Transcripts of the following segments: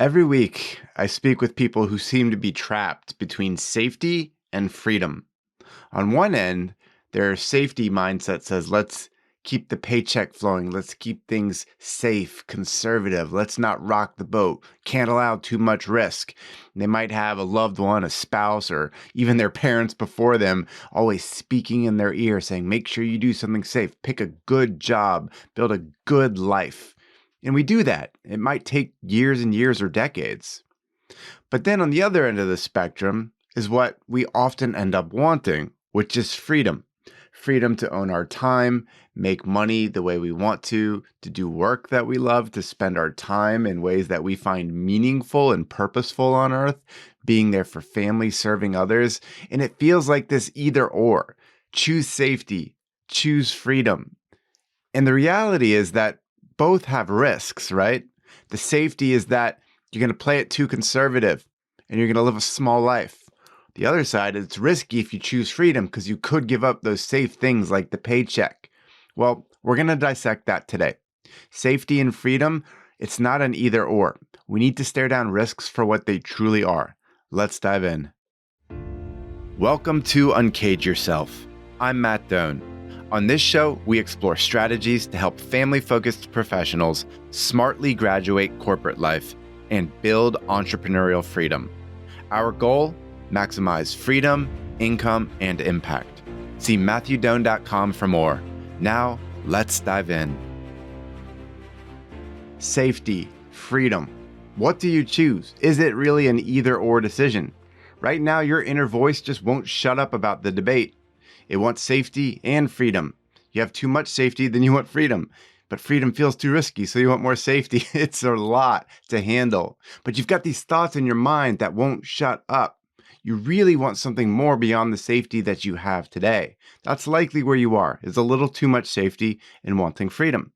Every week, I speak with people who seem to be trapped between safety and freedom. On one end, their safety mindset says, let's keep the paycheck flowing. Let's keep things safe, conservative. Let's not rock the boat. Can't allow too much risk. They might have a loved one, a spouse, or even their parents before them always speaking in their ear saying, make sure you do something safe. Pick a good job. Build a good life. And we do that. It might take years and years or decades. But then on the other end of the spectrum is what we often end up wanting, which is freedom. Freedom to own our time, make money the way we want to do work that we love, to spend our time in ways that we find meaningful and purposeful on earth, being there for family, serving others. And it feels like this either or. Choose safety, choose freedom. And the reality is that both have risks, right? The safety is that you're going to play it too conservative and you're going to live a small life. The other side is it's risky if you choose freedom because you could give up those safe things like the paycheck. Well, we're going to dissect that today. Safety and freedom, it's not an either or. We need to stare down risks for what they truly are. Let's dive in. Welcome to Uncage Yourself. I'm Matt Doan. On this show, we explore strategies to help family-focused professionals smartly graduate corporate life and build entrepreneurial freedom. Our goal? Maximize freedom, income, and impact. See MatthewDoan.com for more. Now, let's dive in. Safety, freedom. What do you choose? Is it really an either-or decision? Right now, your inner voice just won't shut up about the debate. It wants safety and freedom. You have too much safety, then you want freedom. But freedom feels too risky, so you want more safety. It's a lot to handle. But you've got these thoughts in your mind that won't shut up. You really want something more beyond the safety that you have today. That's likely where you are, is a little too much safety and wanting freedom.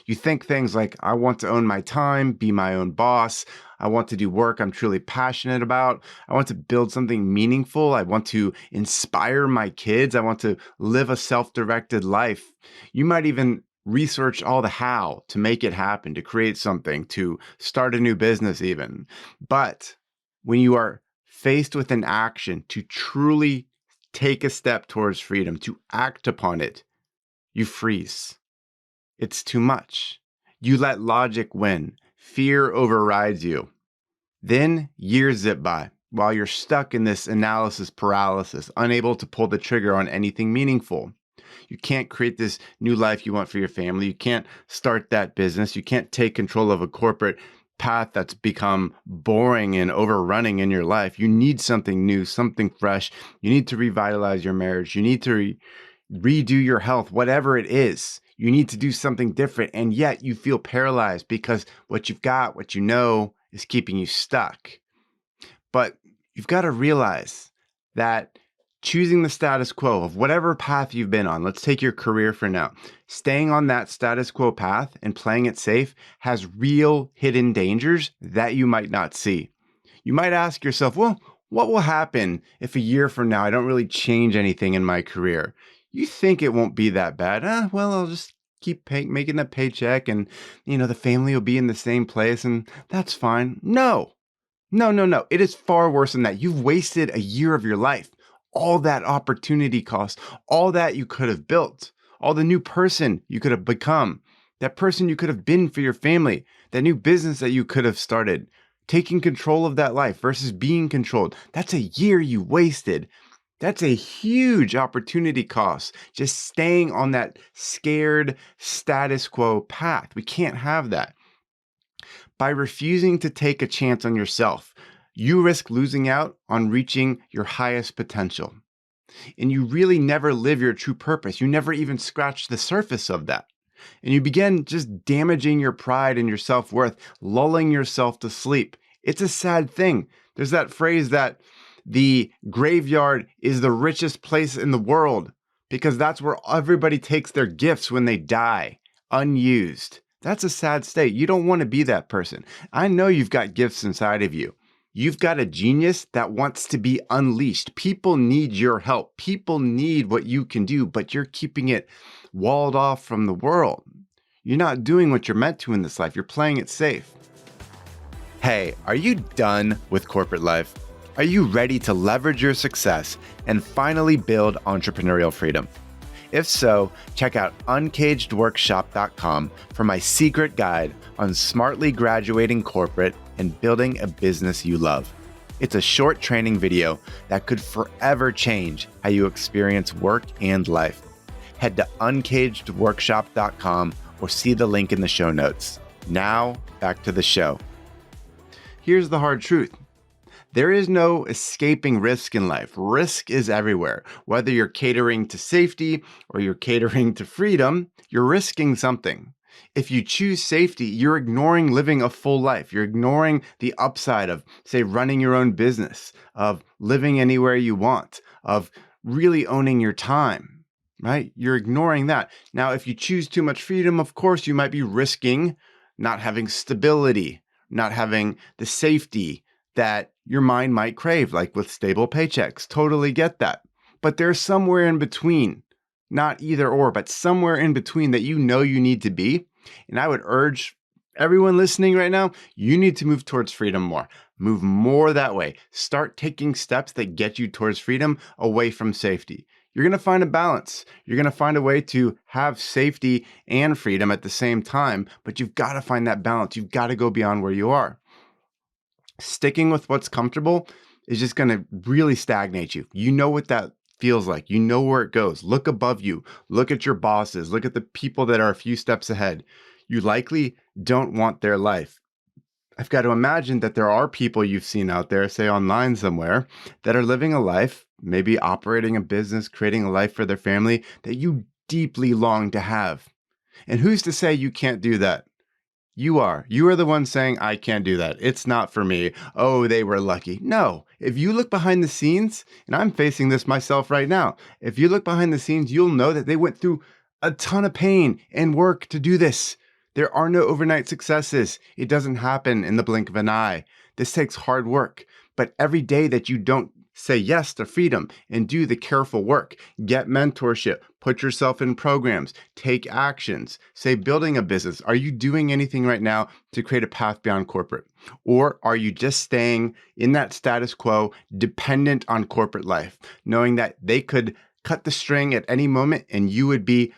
You think things like, I want to own my time, be my own boss. I want to do work I'm truly passionate about. I want to build something meaningful. I want to inspire my kids. I want to live a self-directed life. You might even research all the how to make it happen, to create something, to start a new business even. But when you are faced with an action to truly take a step towards freedom, to act upon it, you freeze. It's too much. You let logic win. Fear overrides you. Then years zip by while you're stuck in this analysis paralysis, unable to pull the trigger on anything meaningful. You can't create this new life you want for your family. You can't start that business. You can't take control of a corporate path that's become boring and overrunning in your life. You need something new, something fresh. You need to revitalize your marriage. You need to redo your health, whatever it is. You need to do something different, and yet you feel paralyzed because what you've got, what you know, is keeping you stuck. But you've got to realize that choosing the status quo of whatever path you've been on, let's take your career for now, staying on that status quo path and playing it safe has real hidden dangers that you might not see. You might ask yourself, well, what will happen if a year from now I don't really change anything in my career? You think it won't be that bad. Well, I'll just keep making a paycheck and, the family will be in the same place and that's fine. No. It is far worse than that. You've wasted a year of your life. All that opportunity cost, all that you could have built, all the new person you could have become, that person you could have been for your family, that new business that you could have started, taking control of that life versus being controlled. That's a year you wasted. That's a huge opportunity cost, just staying on that scared status quo path. We can't have that. By refusing to take a chance on yourself, you risk losing out on reaching your highest potential. And you really never live your true purpose. You never even scratch the surface of that. And you begin just damaging your pride and your self-worth, lulling yourself to sleep. It's a sad thing. There's that phrase that the graveyard is the richest place in the world because that's where everybody takes their gifts when they die, unused. That's a sad state. You don't want to be that person. I know you've got gifts inside of you. You've got a genius that wants to be unleashed. People need your help. People need what you can do, but you're keeping it walled off from the world. You're not doing what you're meant to in this life. You're playing it safe. Hey, are you done with corporate life? Are you ready to leverage your success and finally build entrepreneurial freedom? If so, check out uncagedworkshop.com for my secret guide on smartly graduating corporate and building a business you love. It's a short training video that could forever change how you experience work and life. Head to uncagedworkshop.com or see the link in the show notes. Now, back to the show. Here's the hard truth. There is no escaping risk in life. Risk is everywhere. Whether you're catering to safety or you're catering to freedom, you're risking something. If you choose safety, you're ignoring living a full life. You're ignoring the upside of, say, running your own business, of living anywhere you want, of really owning your time, right? You're ignoring that. Now, if you choose too much freedom, of course, you might be risking not having stability, not having the safety that your mind might crave, like with stable paychecks. Totally get that. But there's somewhere in between, not either or, but somewhere in between that you know you need to be. And I would urge everyone listening right now, you need to move towards freedom more. Move more that way. Start taking steps that get you towards freedom away from safety. You're going to find a balance. You're going to find a way to have safety and freedom at the same time, but you've got to find that balance. You've got to go beyond where you are. Sticking with what's comfortable is just going to really stagnate you. You know what that feels like. You know where it goes. Look above you. Look at your bosses. Look at the people that are a few steps ahead. You likely don't want their life. I've got to imagine that there are people you've seen out there, say online somewhere, that are living a life, maybe operating a business, creating a life for their family that you deeply long to have. And who's to say you can't do that? You are. You are the one saying, I can't do that. It's not for me. Oh, they were lucky. No. If you look behind the scenes, and I'm facing this myself right now, if you look behind the scenes, you'll know that they went through a ton of pain and work to do this. There are no overnight successes. It doesn't happen in the blink of an eye. This takes hard work. But every day that you don't say yes to freedom and do the careful work, get mentorship, put yourself in programs, take actions, say building a business. Are you doing anything right now to create a path beyond corporate? Or are you just staying in that status quo, dependent on corporate life, knowing that they could cut the string at any moment and you would be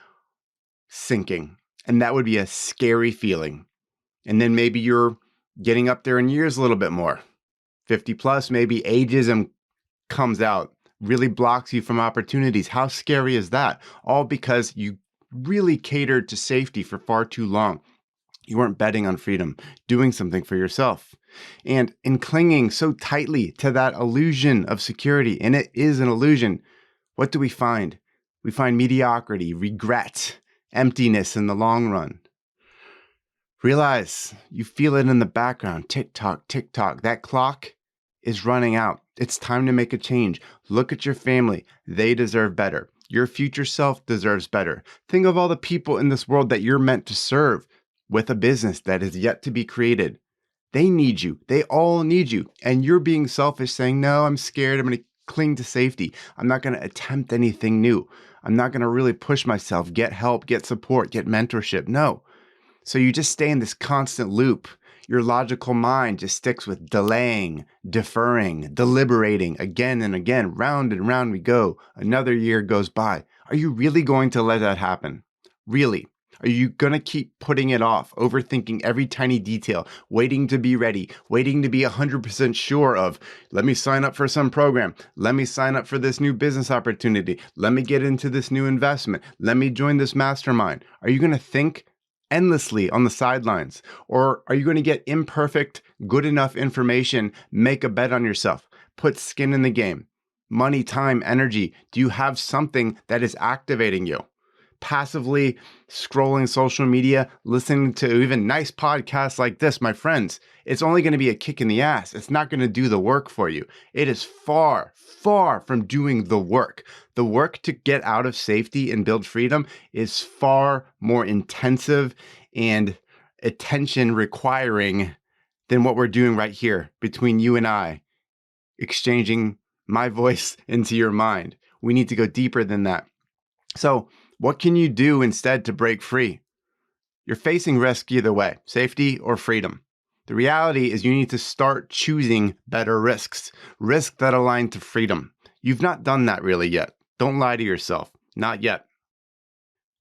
sinking? And that would be a scary feeling. And then maybe you're getting up there in years a little bit more. 50 plus, maybe ageism comes out, really blocks you from opportunities. How scary is that? All because you really catered to safety for far too long. You weren't betting on freedom, doing something for yourself. And in clinging so tightly to that illusion of security, and it is an illusion, what do we find? We find mediocrity, regret, emptiness in the long run. Realize you feel it in the background. Tick tock, tick tock. That clock is running out. It's time to make a change. Look at your family. They deserve better. Your future self deserves better. Think of all the people in this world that you're meant to serve with a business that is yet to be created. They need you. They all need you. And you're being selfish saying, no, I'm scared. I'm going to cling to safety. I'm not going to attempt anything new. I'm not going to really push myself, get help, get support, get mentorship. No. So you just stay in this constant loop. Your logical mind just sticks with delaying, deferring, deliberating again and again. Round and round we go. Another year goes by. Are you really going to let that happen? Really? Are you going to keep putting it off, overthinking every tiny detail, waiting to be ready, waiting to be 100% sure of, let me sign up for some program, let me sign up for this new business opportunity, let me get into this new investment, let me join this mastermind? Are you going to think endlessly on the sidelines? Or are you going to get imperfect, good enough information, make a bet on yourself, put skin in the game, money, time, energy? Do you have something that is activating you? Passively scrolling social media, listening to even nice podcasts like this, my friends, it's only going to be a kick in the ass. It's not going to do the work for you. It is far, far from doing the work. The work to get out of safety and build freedom is far more intensive and attention requiring than what we're doing right here between you and I, exchanging my voice into your mind. We need to go deeper than that. So, what can you do instead to break free? You're facing risk either way, safety or freedom. The reality is you need to start choosing better risks, risks that align to freedom. You've not done that really yet. Don't lie to yourself. Not yet.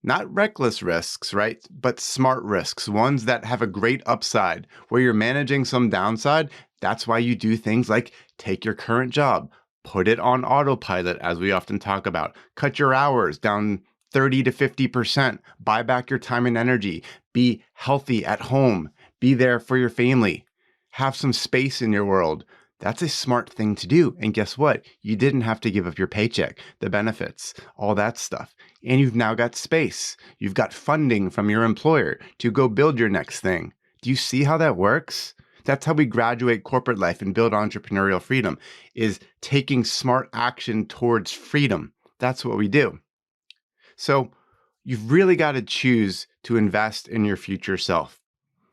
Not reckless risks, right? But smart risks, ones that have a great upside, where you're managing some downside. That's why you do things like take your current job, put it on autopilot, as we often talk about, cut your hours down 30 to 50%, buy back your time and energy, be healthy at home, be there for your family, have some space in your world. That's a smart thing to do. And guess what? You didn't have to give up your paycheck, the benefits, all that stuff. And you've now got space. You've got funding from your employer to go build your next thing. Do you see how that works? That's how we graduate corporate life and build entrepreneurial freedom, is taking smart action towards freedom. That's what we do. So you've really got to choose to invest in your future self.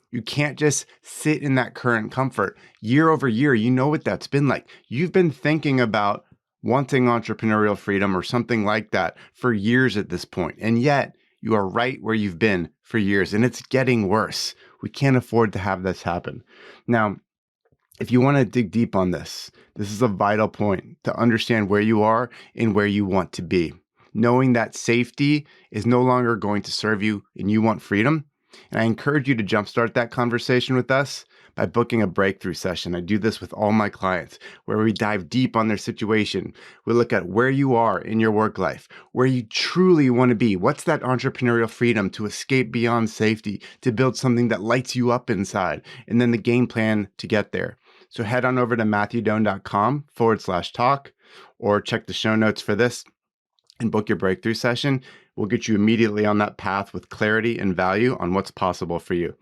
You can't just sit in that current comfort. Year over year, you know what that's been like. You've been thinking about wanting entrepreneurial freedom or something like that for years at this point. And yet you are right where you've been for years, and it's getting worse. We can't afford to have this happen. Now, if you want to dig deep on this, this is a vital point to understand where you are and where you want to be. Knowing that safety is no longer going to serve you and you want freedom. And I encourage you to jumpstart that conversation with us by booking a breakthrough session. I do this with all my clients, where we dive deep on their situation. We look at where you are in your work life, where you truly want to be. What's that entrepreneurial freedom to escape beyond safety, to build something that lights you up inside, and then the game plan to get there. So head on over to matthewdoan.com/talk, or check the show notes for this and book your breakthrough session. We'll get you immediately on that path with clarity and value on what's possible for you.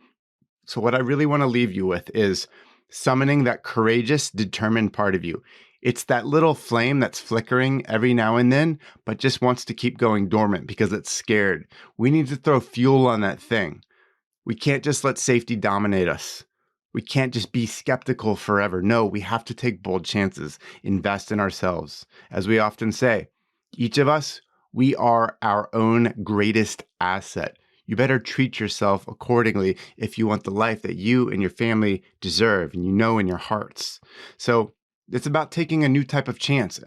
So what I really want to leave you with is summoning that courageous, determined part of you. It's that little flame that's flickering every now and then, but just wants to keep going dormant because it's scared. We need to throw fuel on that thing. We can't just let safety dominate us. We can't just be skeptical forever. No, we have to take bold chances, invest in ourselves. As we often say, each of us, we are our own greatest asset. You better treat yourself accordingly if you want the life that you and your family deserve and you know in your hearts. So it's about taking a new type of chance,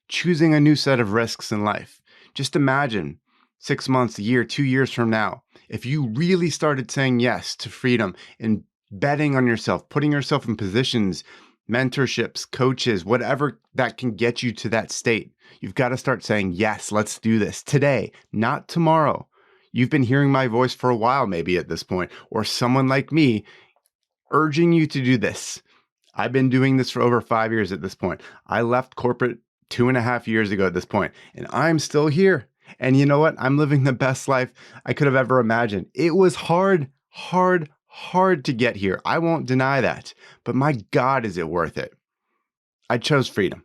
choosing a new set of risks in life. Just imagine 6 months, a year, 2 years from now, if you really started saying yes to freedom and betting on yourself, putting yourself in positions, mentorships, coaches, whatever that can get you to that state. You've got to start saying, yes, let's do this today, not tomorrow. You've been hearing my voice for a while, maybe at this point, or someone like me urging you to do this. I've been doing this for over 5 years at this point. I left corporate 2.5 years ago at this point, and I'm still here. And you know what? I'm living the best life I could have ever imagined. It was hard to get here. I won't deny that. But my God, is it worth it? I chose freedom.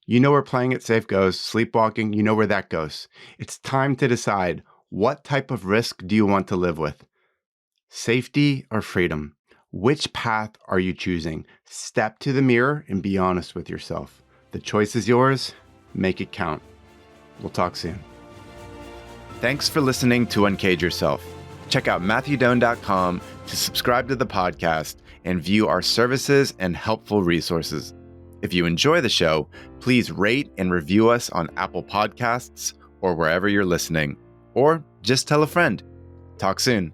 You know where playing it safe goes, sleepwalking, you know where that goes. It's time to decide, what type of risk do you want to live with? Safety or freedom? Which path are you choosing? Step to the mirror and be honest with yourself. The choice is yours. Make it count. We'll talk soon. Thanks for listening to Uncage Yourself. Check out matthewdoan.com to subscribe to the podcast and view our services and helpful resources. If you enjoy the show, please rate and review us on Apple Podcasts or wherever you're listening, or just tell a friend. Talk soon.